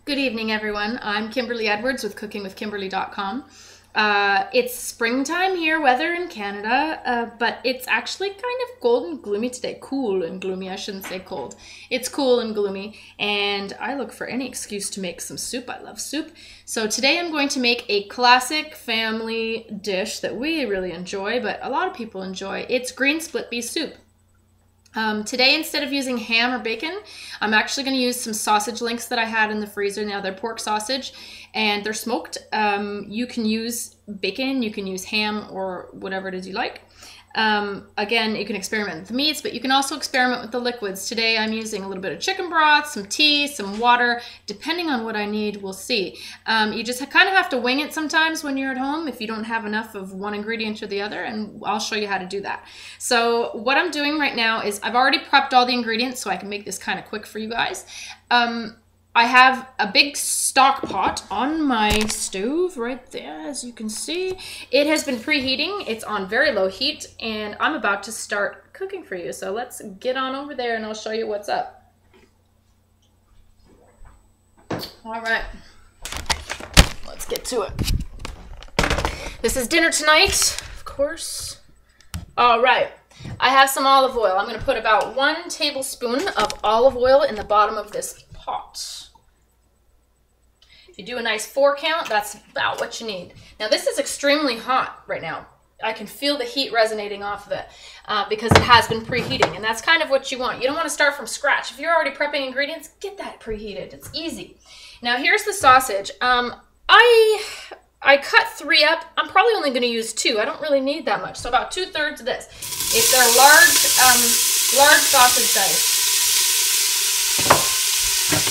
Good evening, everyone. I'm Kimberly Edwards with cookingwithkimberly.com. It's springtime here, weather in Canada, but it's actually kind of cold and gloomy today. Cool and gloomy, I shouldn't say cold. It's cool and gloomy, and I look for any excuse to make some soup. I love soup. So today I'm going to make a classic family dish that we really enjoy, but a lot of people enjoy. It's green split pea soup. Today, instead of using ham or bacon, I'm actually going to use some sausage links that I had in the freezer. Now, they're pork sausage, and they're smoked. You can use bacon, you can use ham, or whatever it is you like. Again, you can experiment with the meats, but you can also experiment with the liquids. Today, I'm using a little bit of chicken broth, some tea, some water. Depending on what I need, we'll see. You just kind of have to wing it sometimes when you're at home if you don't have enough of one ingredient or the other, and I'll show you how to do that. So what I'm doing right now is I've already prepped all the ingredients so I can make this kind of quick for you guys. I have a big stock pot on my stove right there, as you can see. It has been preheating. It's on very low heat, and I'm about to start cooking for you. So let's get on over there, and I'll show you what's up. All right, let's get to it. This is dinner tonight, of course. All right, I have some olive oil. I'm going to put about 1 tablespoon of olive oil in the bottom of this pot. If you do a nice 4 count, that's about what you need. Now this is extremely hot right now. I can feel the heat resonating off of it because it has been preheating, and that's kind of what you want. You don't want to start from scratch. If you're already prepping ingredients, get that preheated. It's easy. Now here's the sausage. I cut 3 up. I'm probably only going to use 2. I don't really need that much. So about 2/3 of this. If they're large sausage dice.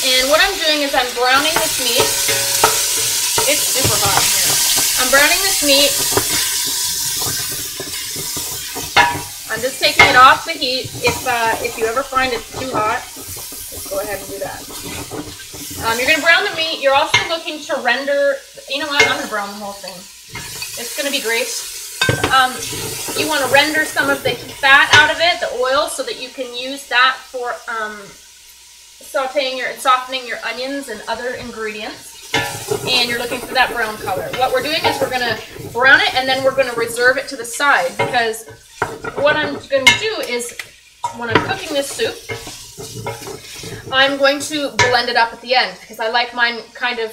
And what I'm doing is I'm browning this meat. It's super hot in here. I'm browning this meat. I'm just taking it off the heat. If you ever find it's too hot, just go ahead and do that. You're going to brown the meat. You're also looking to render, you know what, I'm going to brown the whole thing. It's going to be great. You want to render some of the fat out of it, the oil, so that you can use that for sauteing and softening your onions and other ingredients. And you're looking for that brown color. What we're doing is we're going to brown it, and then we're going to reserve it to the side, because what I'm going to do is when I'm cooking this soup, I'm going to blend it up at the end, because I like mine kind of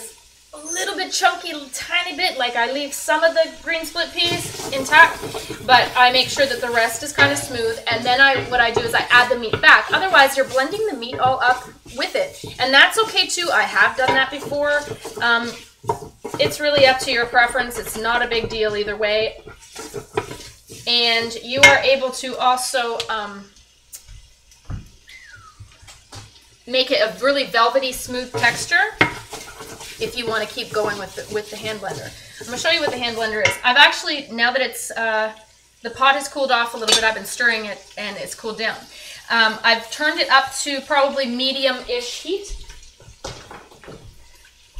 a little bit chunky, tiny bit, like I leave some of the green split peas intact, but I make sure that the rest is kind of smooth, and then what I do is I add the meat back. Otherwise, you're blending the meat all up with it, and that's okay too. I have done that before. It's really up to your preference. It's not a big deal either way, and you are able to also make it a really velvety, smooth texture if you want to keep going with the hand blender. I'm going to show you what the hand blender is. I've actually, now that it's the pot has cooled off a little bit, I've been stirring it and it's cooled down. I've turned it up to probably medium-ish heat.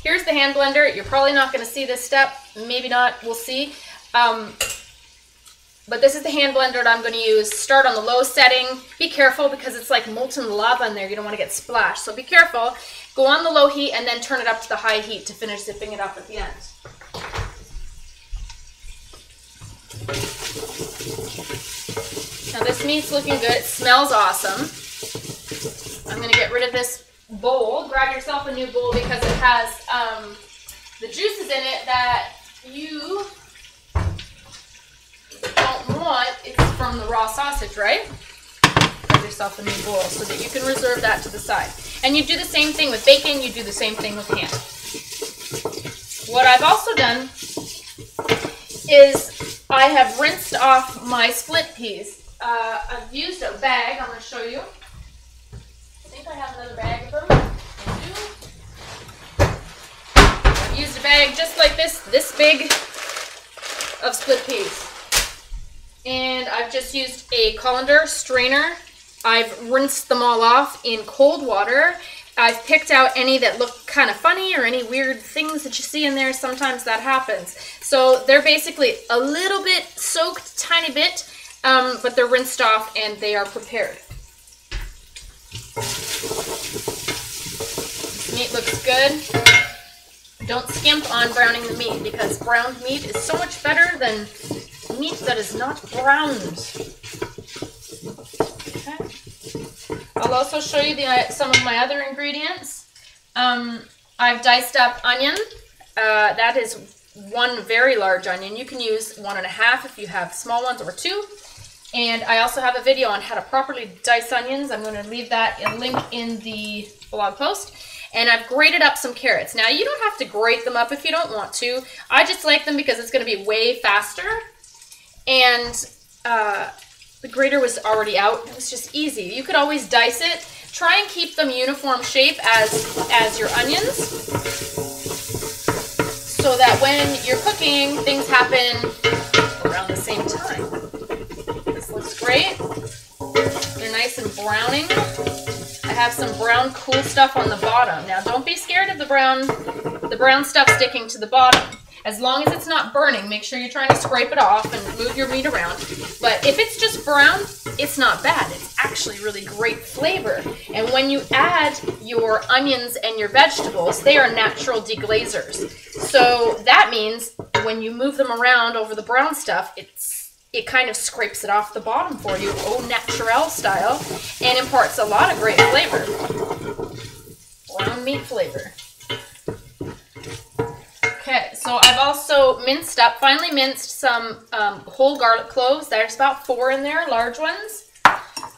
Here's the hand blender. You're probably not going to see this step. Maybe not. We'll see. But this is the hand blender that I'm going to use. Start on the low setting. Be careful because it's like molten lava in there. You don't want to get splashed. So be careful. Go on the low heat and then turn it up to the high heat to finish zipping it up at the end. Now this meat's looking good. It smells awesome. I'm going to get rid of this bowl. Grab yourself a new bowl because it has the juices in it that you don't want. It's from the raw sausage, right? Grab yourself a new bowl so that you can reserve that to the side. And you do the same thing with bacon. You do the same thing with ham. What I've also done is I have rinsed off my split peas. I've used a bag. I'm going to show you. I think I have another bag of them. I do. I've used a bag just like this big of split peas. And I've just used a colander strainer. I've rinsed them all off in cold water. I've picked out any that look kind of funny or any weird things that you see in there. Sometimes that happens. So they're basically a little bit soaked, tiny bit, but they're rinsed off and they are prepared. This meat looks good. Don't skimp on browning the meat because browned meat is so much better than meat that is not browned. Okay. I'll also show you some of my other ingredients. I've diced up onion. That is one very large onion. You can use 1.5 if you have small ones, or 2. And I also have a video on how to properly dice onions. I'm going to leave that link in the blog post. And I've grated up some carrots. Now, you don't have to grate them up if you don't want to. I just like them because it's going to be way faster. And the grater was already out. It was just easy. You could always dice it. Try and keep them uniform shape as your onions, so that when you're cooking, things happen around the same time. This looks great. They're nice and browning. I have some brown cool stuff on the bottom. Now, don't be scared of the brown stuff sticking to the bottom. As long as it's not burning, make sure you're trying to scrape it off and move your meat around. But if it's just brown, it's not bad. It's actually really great flavor. And when you add your onions and your vegetables, they are natural deglazers. So that means when you move them around over the brown stuff, it kind of scrapes it off the bottom for you, au naturel style, and imparts a lot of great flavor. Brown meat flavor. Okay, so I've also finely minced some whole garlic cloves. There's about 4 in there, large ones.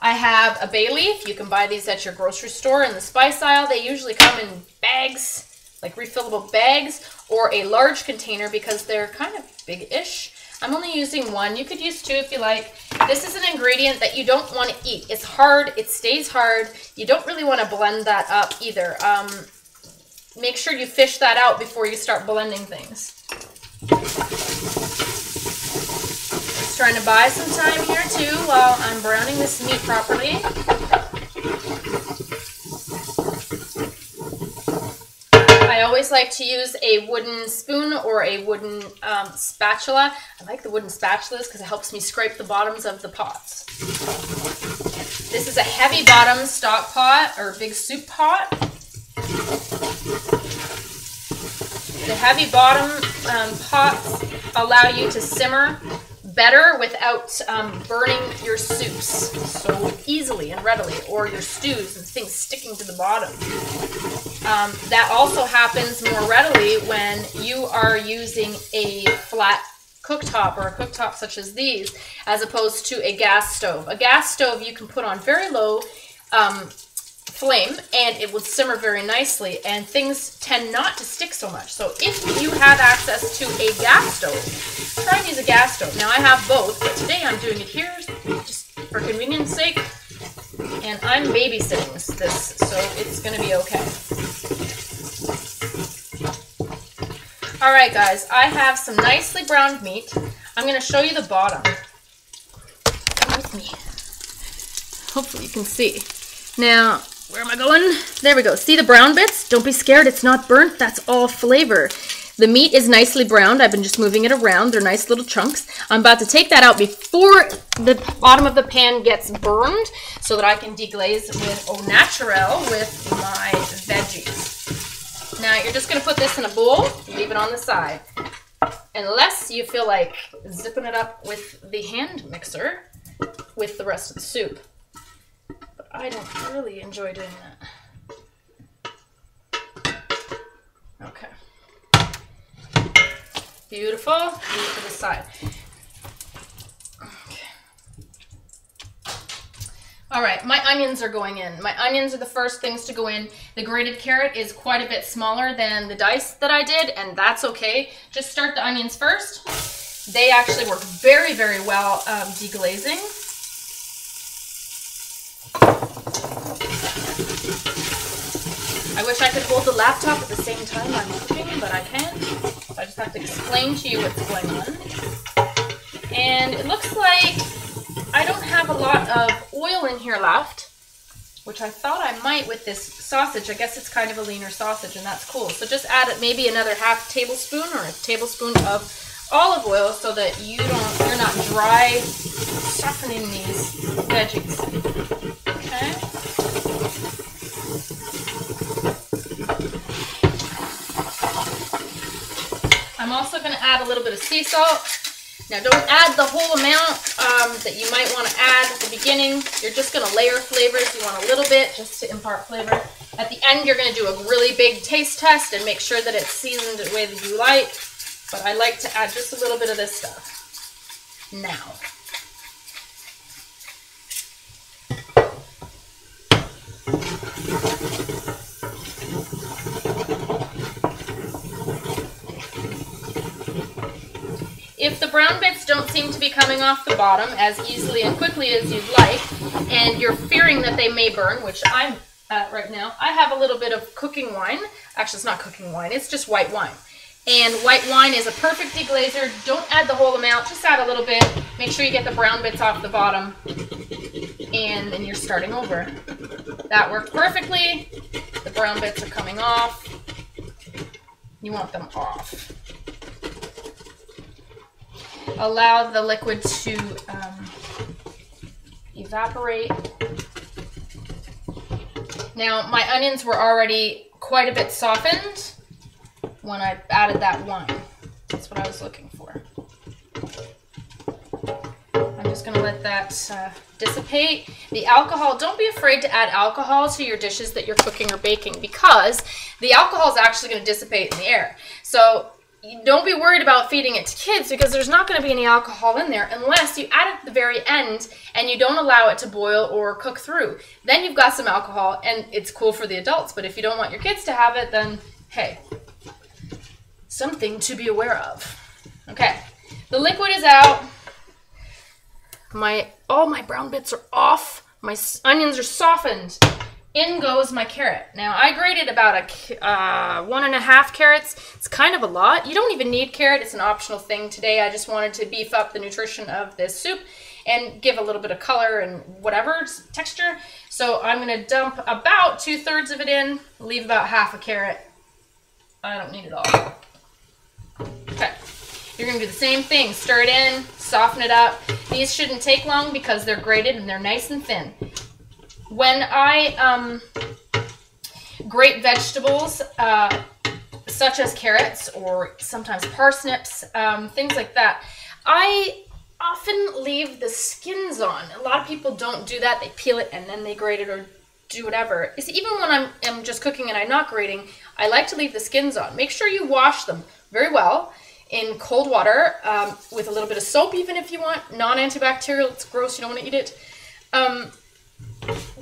I have a bay leaf. You can buy these at your grocery store in the spice aisle. They usually come in bags, like refillable bags, or a large container because they're kind of big-ish. I'm only using 1. You could use 2 if you like. This is an ingredient that you don't want to eat. It's hard. It stays hard. You don't really want to blend that up either. Make sure you fish that out before you start blending things. Just trying to buy some time here too while I'm browning this meat properly. I always like to use a wooden spoon or a wooden spatula. I like the wooden spatulas because it helps me scrape the bottoms of the pots. This is a heavy bottom stock pot or big soup pot. The heavy bottom pots allow you to simmer better without burning your soups so easily and readily, or your stews and things sticking to the bottom. That also happens more readily when you are using a flat cooktop or a cooktop such as these, as opposed to a gas stove. A gas stove you can put on very low flame and it will simmer very nicely, and things tend not to stick so much. So if you have access to a gas stove, try and use a gas stove. Now I have both, but today I'm doing it here just for convenience sake, and I'm babysitting this, so it's going to be okay. All right, guys, I have some nicely browned meat. I'm going to show you the bottom. Come with me. Hopefully you can see. Now, where am I going? There we go. See the brown bits? Don't be scared. It's not burnt. That's all flavor. The meat is nicely browned. I've been just moving it around. They're nice little chunks. I'm about to take that out before the bottom of the pan gets burned so that I can deglaze with au naturel with my veggies. Now, you're just going to put this in a bowl. Leave it on the side. Unless you feel like zipping it up with the hand mixer with the rest of the soup. I don't really enjoy doing that. Okay. Beautiful. Move it to the side. Okay. All right, my onions are going in. My onions are the first things to go in. The grated carrot is quite a bit smaller than the dice that I did, and that's okay. Just start the onions first. They actually work very, very well deglazing. I wish I could hold the laptop at the same time I'm cooking, but I can't. So I just have to explain to you what's going on. And it looks like I don't have a lot of oil in here left, which I thought I might with this sausage. I guess it's kind of a leaner sausage, and that's cool. So just add maybe another half tablespoon or a tablespoon of olive oil so that you're not dry softening these veggies. Okay. I'm also going to add a little bit of sea salt. Now don't add the whole amount that you might want to add at the beginning. You're just going to layer flavors. You want a little bit just to impart flavor. At the end, you're going to do a really big taste test and make sure that it's seasoned the way that you like. But I like to add just a little bit of this stuff now. If the brown bits don't seem to be coming off the bottom as easily and quickly as you'd like, and you're fearing that they may burn, which I'm at right now, I have a little bit of cooking wine. Actually, it's not cooking wine, it's just white wine. And white wine is a perfect deglazer. Don't add the whole amount, just add a little bit. Make sure you get the brown bits off the bottom, and then you're starting over. That worked perfectly. The brown bits are coming off. You want them off. Allow the liquid to evaporate. Now, my onions were already quite a bit softened when I added that wine. That's what I was looking for. I'm just going to let that dissipate. The alcohol, don't be afraid to add alcohol to your dishes that you're cooking or baking, because the alcohol is actually going to dissipate in the air. So don't be worried about feeding it to kids, because there's not going to be any alcohol in there unless you add it at the very end and you don't allow it to boil or cook through. Then you've got some alcohol and it's cool for the adults, but if you don't want your kids to have it, then hey, something to be aware of. Okay, the liquid is out. All my brown bits are off. My onions are softened. In goes my carrot. Now, I grated about 1.5 carrots. It's kind of a lot. You don't even need carrot. It's an optional thing today. I just wanted to beef up the nutrition of this soup and give a little bit of color and whatever texture. So I'm going to dump about 2/3 of it in, leave about half a carrot. I don't need it all. Okay. You're going to do the same thing. Stir it in, soften it up. These shouldn't take long because they're grated and they're nice and thin. When I grate vegetables, such as carrots or sometimes parsnips, things like that, I often leave the skins on. A lot of people don't do that. They peel it and then they grate it or do whatever. It's even when I'm just cooking and I'm not grating, I like to leave the skins on. Make sure you wash them very well in cold water with a little bit of soap, even if you want. Non-antibacterial. It's gross. You don't want to eat it.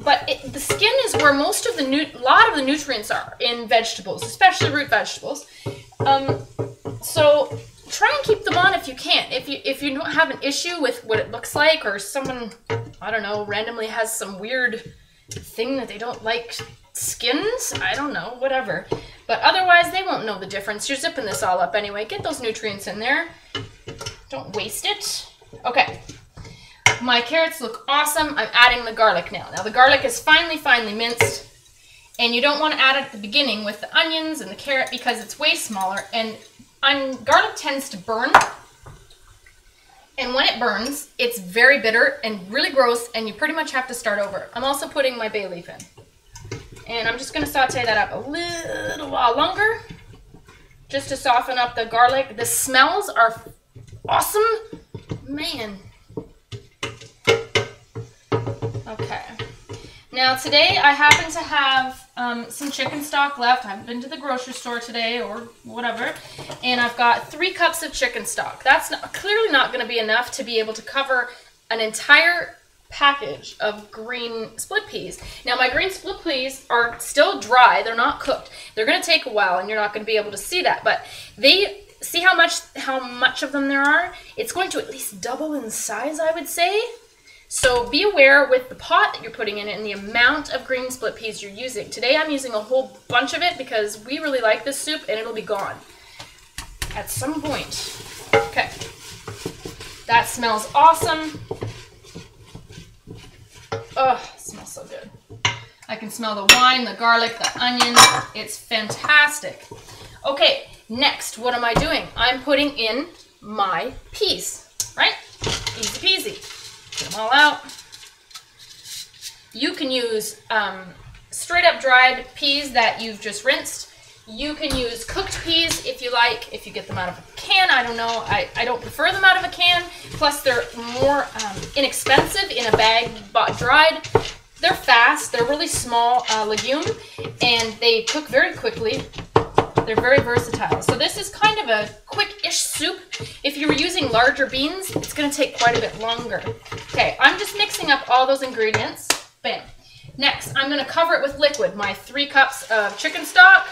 But the skin is where most of a lot of the nutrients are in vegetables, especially root vegetables. So try and keep them on if you can. If you don't have an issue with what it looks like, or someone, I don't know, randomly has some weird thing that they don't like skins, I don't know, whatever. But otherwise, they won't know the difference. You're zipping this all up anyway. Get those nutrients in there. Don't waste it. Okay. My carrots look awesome. I'm adding the garlic now. Now the garlic is finely minced, and you don't want to add it at the beginning with the onions and the carrot because it's way smaller, and garlic tends to burn, and when it burns, it's very bitter and really gross, and you pretty much have to start over. I'm also putting my bay leaf in, and I'm just going to saute that up a little while longer just to soften up the garlic. The smells are awesome, man. Okay, now today I happen to have some chicken stock left. I haven't been to the grocery store today or whatever, and I've got 3 cups of chicken stock. That's clearly not going to be enough to be able to cover an entire package of green split peas. Now my green split peas are still dry. They're not cooked. They're going to take a while, and you're not going to be able to see that, but see how much of them there are? It's going to at least double in size, I would say. So be aware with the pot that you're putting in it and the amount of green split peas you're using. Today I'm using a whole bunch of it because we really like this soup, and it'll be gone at some point. Okay, that smells awesome. Oh, it smells so good. I can smell the wine, the garlic, the onion. It's fantastic. Okay, next, what am I doing? I'm putting in my peas, right? Easy peasy. Get them all out. You can use straight up dried peas that you've just rinsed. You can use cooked peas if you like, if you get them out of a can. I don't know. I don't prefer them out of a can. Plus, they're more inexpensive in a bag bought dried. They're fast. They're really small legume, and they cook very quickly. They're very versatile. So this is kind of a quick-ish soup. If you were using larger beans, it's going to take quite a bit longer. Okay, I'm just mixing up all those ingredients. Bam. Next, I'm going to cover it with liquid. My 3 cups of chicken stock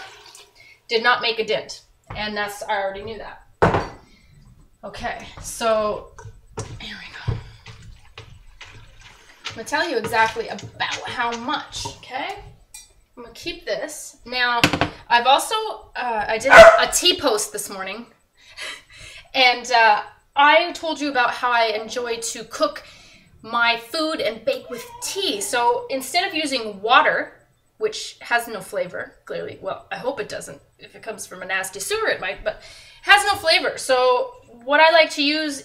did not make a dent, and I already knew that. Okay, so here we go. I'm going to tell you exactly about how much, okay? I'm going to keep this. Now, I've also, I did a tea post this morning, and I told you about how I enjoy to cook my food and bake with tea. So instead of using water, which has no flavor, clearly, well, I hope it doesn't. If it comes from a nasty sewer, it might, but has no flavor. So what I like to use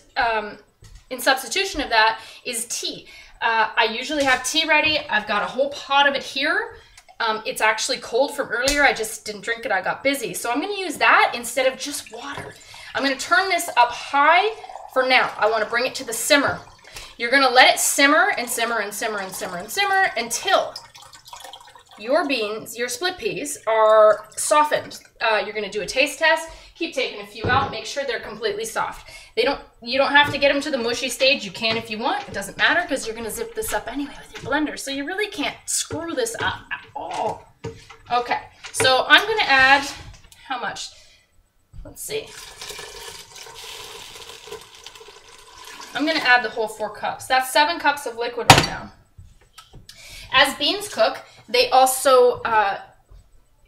in substitution of that is tea. I usually have tea ready. I've got a whole pot of it here. It's actually cold from earlier. I just didn't drink it. I got busy. So I'm going to use that instead of just water. I'm going to turn this up high for now. I want to bring it to the simmer. You're going to let it simmer and simmer and simmer and simmer and simmer until your beans, your split peas, are softened. You're going to do a taste test. Keep taking a few out. Make sure they're completely soft. You don't have to get them to the mushy stage. You can if you want. It doesn't matter because you're going to zip this up anyway with your blender. So you really can't screw this up at all. Okay, so I'm going to add, how much? Let's see. I'm going to add the whole 4 cups. That's 7 cups of liquid right now. As beans cook, they also,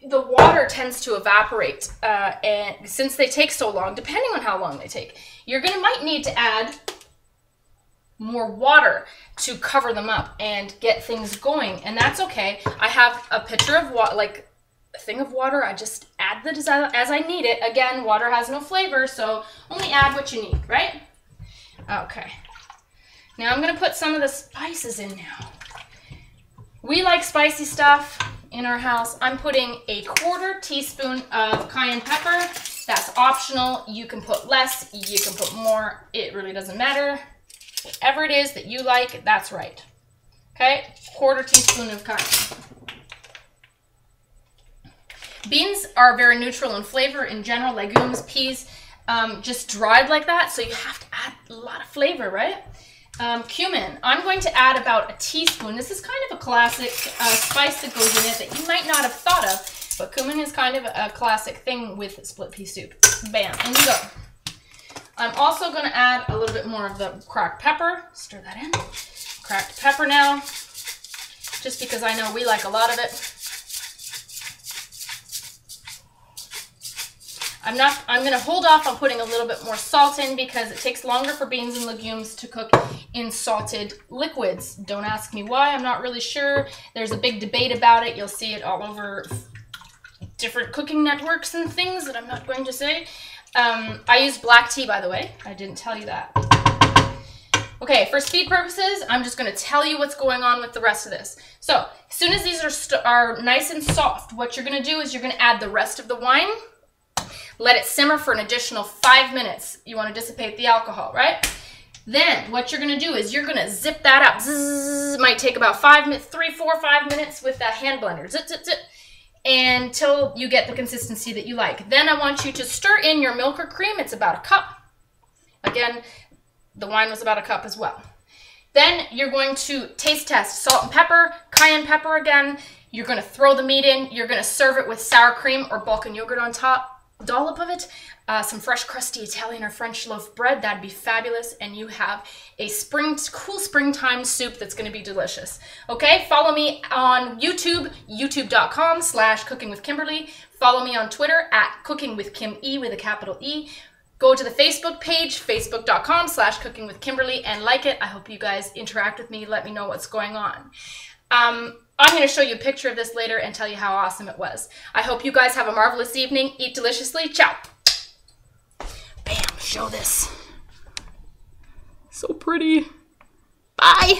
the water tends to evaporate. And since they take so long, depending on how long they take, might need to add more water to cover them up and get things going. And that's okay. I have a pitcher of water, like a thing of water. I just add it as I need it. Again, water has no flavor, so only add what you need, right? Okay. Now I'm going to put some of the spices in now. We like spicy stuff in our house. I'm putting a 1/4 teaspoon of cayenne pepper. That's optional. You can put less, you can put more. It really doesn't matter. Whatever it is that you like, that's right. Okay, 1/4 teaspoon of cayenne. Beans are very neutral in flavor in general. Legumes, peas, just dried like that, so you have to add a lot of flavor, right? Cumin, I'm going to add about a teaspoon. This is kind of a classic spice that goes in it that you might not have thought of, but cumin is kind of a classic thing with split pea soup. Bam, in you go. I'm also going to add a little bit more of the cracked pepper. Stir that in. Cracked pepper now, just because I know we like a lot of it. I'm going to hold off on putting a little bit more salt in because it takes longer for beans and legumes to cook in salted liquids. Don't ask me why, I'm not really sure. There's a big debate about it. You'll see it all over different cooking networks and things that I'm not going to say. I use black tea, by the way. I didn't tell you that. Okay, for speed purposes, I'm just going to tell you what's going on with the rest of this. So, as soon as these are nice and soft, what you're going to do is you're going to add the rest of the wine. Let it simmer for an additional 5 minutes. You want to dissipate the alcohol, right? Then what you're going to do is you're going to zip that up. Zzz, might take about 5 minutes, 3, 4, 5 minutes with that hand blender. Zip, zip, zip, until you get the consistency that you like. Then I want you to stir in your milk or cream. It's about a cup. Again, the wine was about a cup as well. Then you're going to taste test salt and pepper, cayenne pepper again. You're going to throw the meat in. You're going to serve it with sour cream or Balkan yogurt on top. Dollop of it, some fresh crusty Italian or French loaf bread. That'd be fabulous, and you have a cool springtime soup that's going to be delicious. Okay, follow me on YouTube, youtube.com/cookingwithkimberly. Follow me on Twitter @cookingwithkime with a capital E. Go to the Facebook page, facebook.com/cookingwithkimberly, and like it. I hope you guys interact with me. Let me know what's going on. I'm going to show you a picture of this later and tell you how awesome it was. I hope you guys have a marvelous evening. Eat deliciously. Ciao. Bam, show this. So pretty. Bye.